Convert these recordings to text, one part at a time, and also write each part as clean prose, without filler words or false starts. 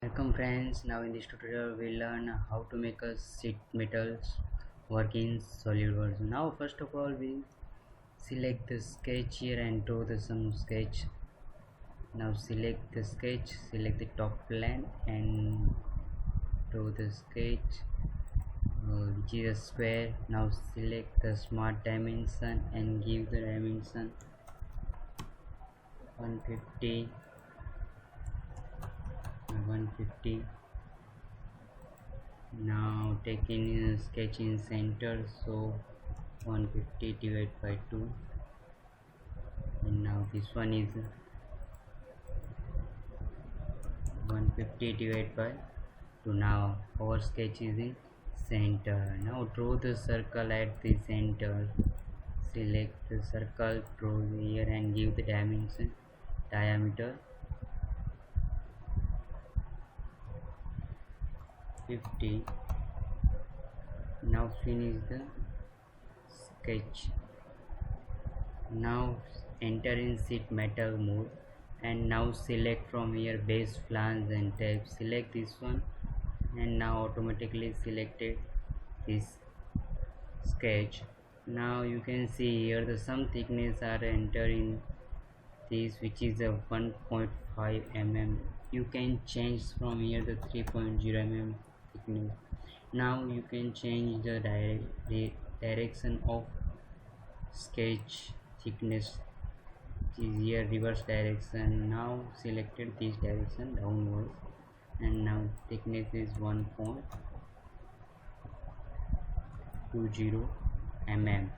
Welcome friends, now in this tutorial we learn how to make a sheet metals work in SolidWorks. Now first of all we select the sketch here and draw the some sketch. Now select the sketch, select the top plane and draw the sketch which is a square. Now select the smart dimension and give the dimension 150 150. Now taking sketch in center, so 150 divided by 2, and now this one is 150 divided by 2. Now our sketch is in center. Now draw the circle at the center, select the circle, draw here and give the diameter 50. Now finish the sketch. Now enter in sheet metal mode and now select from here base, flange and tab. Select this one and now automatically selected this sketch. Now you can see here the some thickness are entered in this, which is a 1.5 mm. You can change from here the 3.0 mm thickness. Now you can change the direction of sketch thickness, which is here reverse direction. Now selected this direction downwards and now thickness is 1.20 mm.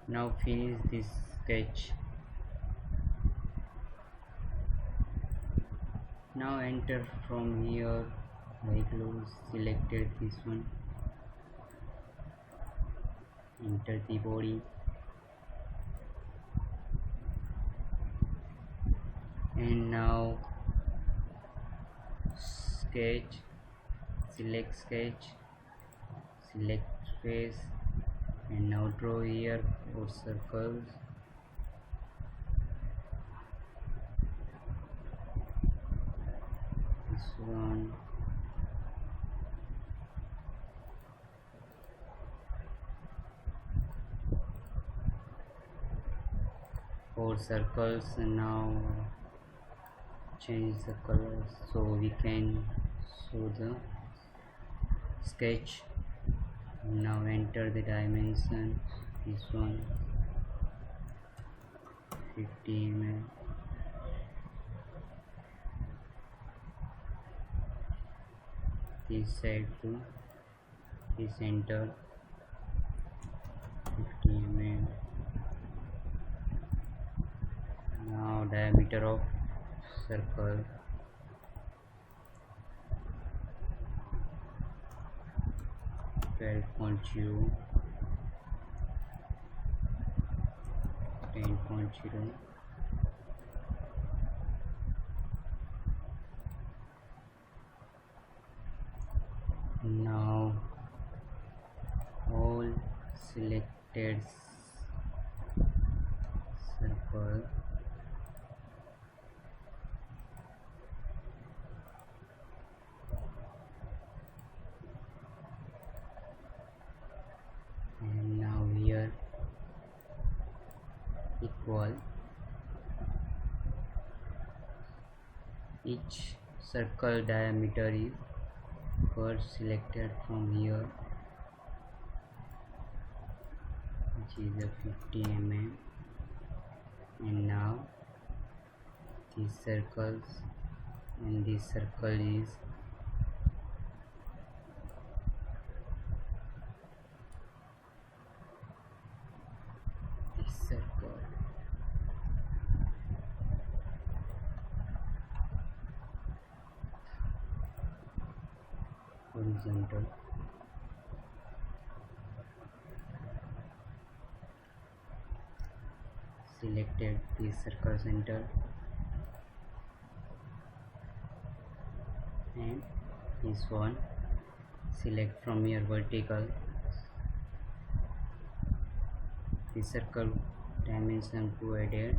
Now finish this sketch. Now enter from here very close, selected this one, enter the body and now sketch, select sketch, select face and now draw here 4 circles. This one, four circles, and now change the colors so we can show the sketch. Now enter the dimension, this one 50 mm. This side to the center 50 mm. Now diameter of circle 12.0, 10.0. Now all selected circle and now here equal each circle diameter is first selected from here, which is a 50 mm, and now these circles and this circle is this circle. Horizontal, selected the circle center and this one select from your vertical, the circle dimension provided,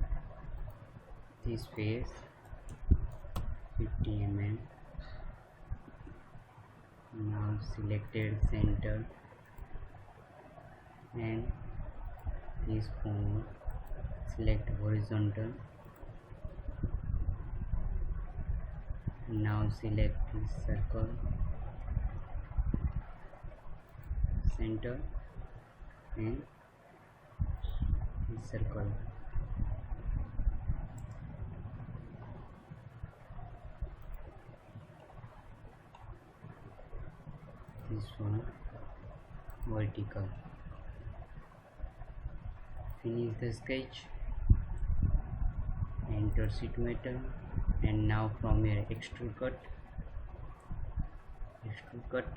this face 50 mm Now selected center and this point, select horizontal. Now select this circle, center and this circle. This one vertical. Finish the sketch, enter SheetMetal, and now from here Extrude Cut.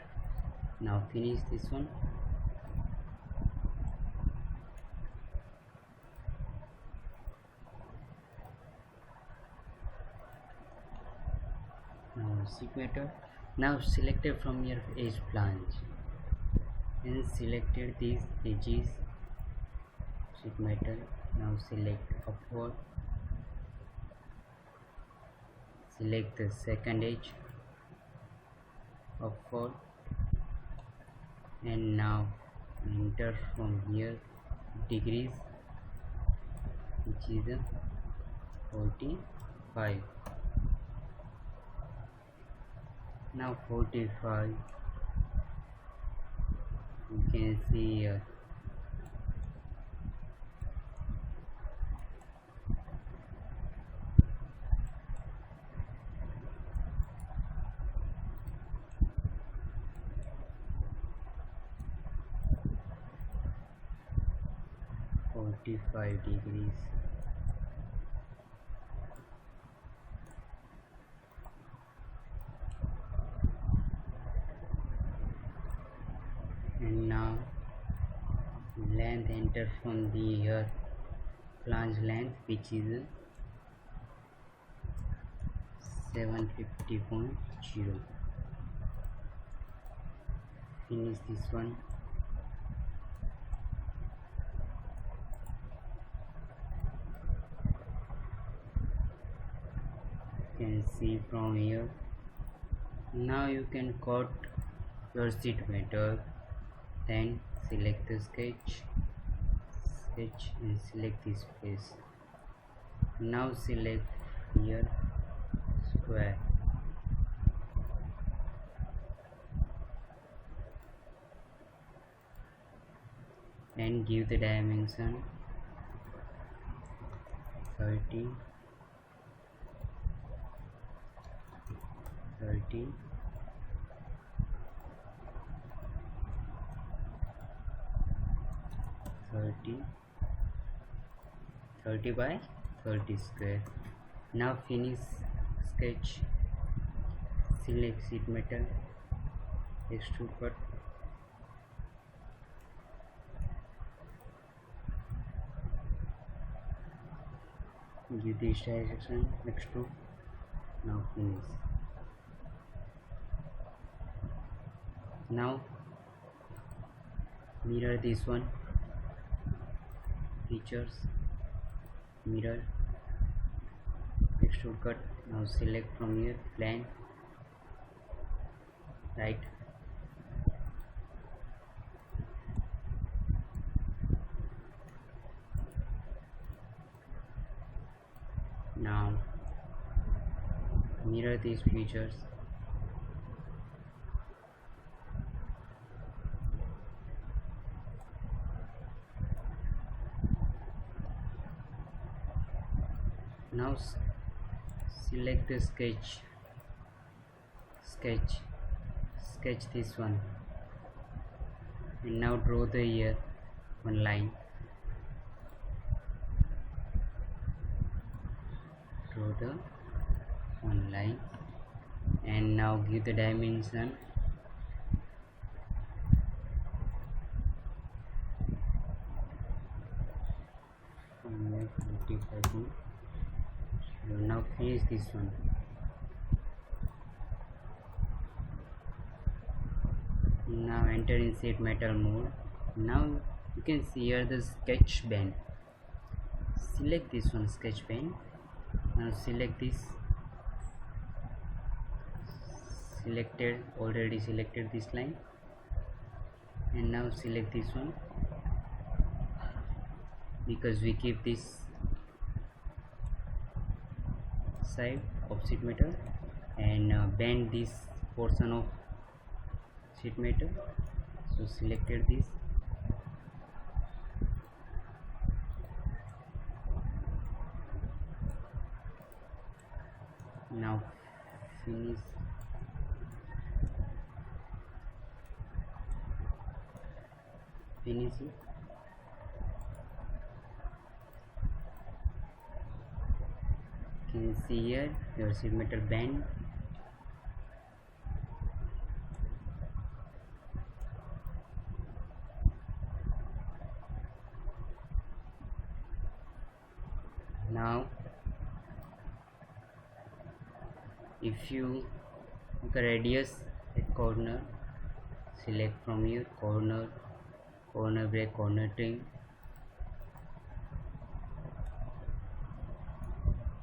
Now finish this one. Now SheetMetal. Now selected from your edge flange and selected these edges. SheetMetal. Now select upward. Select the second edge, upward, and now enter from here degrees, which is 45. Now 45, you can see here. $45. And now length, enter from the flange length, which is 750.0. Finish this one. You can see from here. Now you can cut your SheetMetal, then select the sketch and select this face. Now select here square, and give the dimension 30, 30, 30 by 30 square. Now finish sketch, select SheetMetal, Extrude Cut, give the direction, extrude. Now finish. Now mirror this one, features, mirror, Extrude Cut. Now select from here plane, right, now mirror these features, now select the sketch this one, and now draw the here one line, draw the one line, and now give the dimension 45. Now finish this one. Now enter in SheetMetal mode. Now you can see here the sketch band. Select this one, sketch band. Now select this, already selected this line, and now select this one because we keep this side of sheet metal, and bend this portion of sheet metal. So selected this. Now finish it. You can see here your sheet metal bend. Now if you the radius at corner, select from here corner break, corner trim.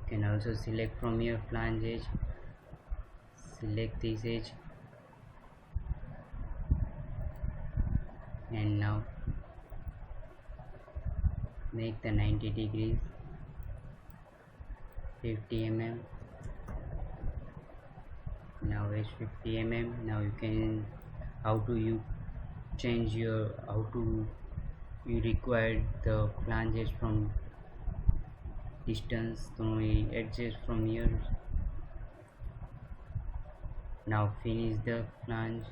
You can also select from here flange edge, select this edge, and now make the 90 degrees, 50 mm. Now it's 50 mm. Now you can you require the flange edge from distance, so we adjust from here. Now finish the flange.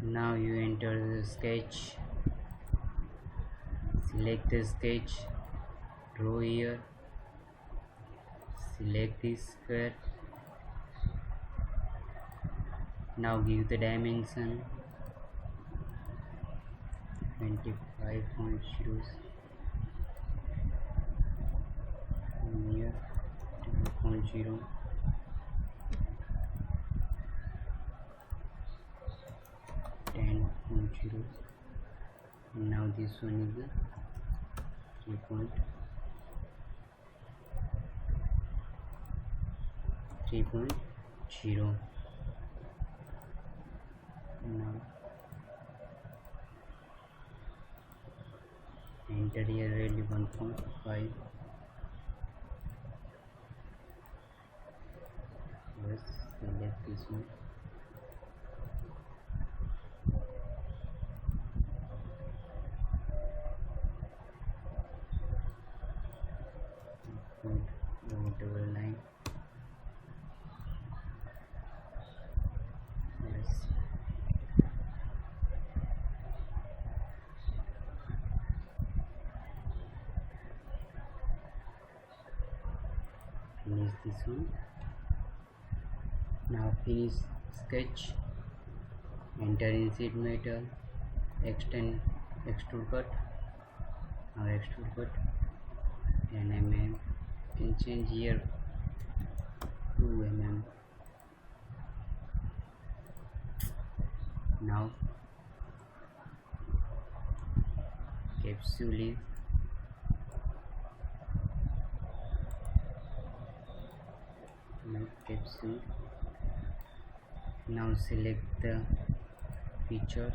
Now you enter the sketch, select the sketch, draw here, select this square. Now give the dimension 25.0 here, 2.0. And now this one is the 3.0. Now enter here value 1.5. Yes, select this one. Double line. Yes. Finish this one. Now finish sketch. Enter in sheet metal. Extrude cut. Now extrude cut. 10 mm. Can change here 2 mm. Now capsule, now select the features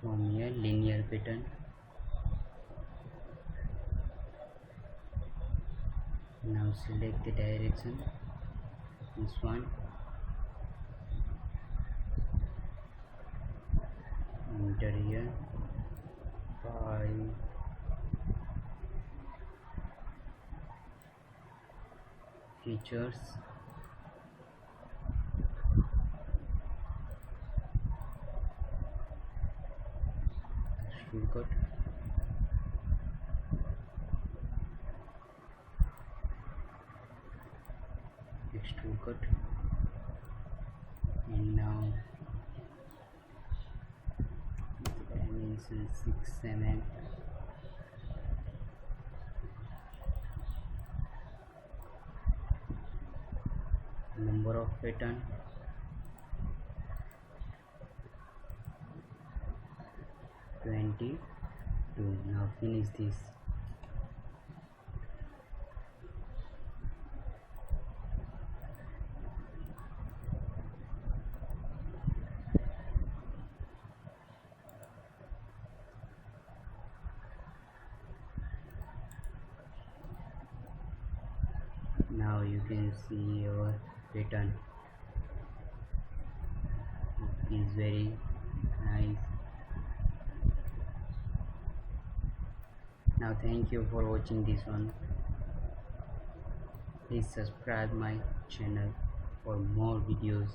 from here, linear pattern. Now select the direction, this one, enter here 5, features, Extrude Cut, and now dimension 6 mm. Number of pattern 22. Now finish this. Now you can see your pattern. It is very nice. Now thank you for watching this one. Please subscribe my channel for more videos.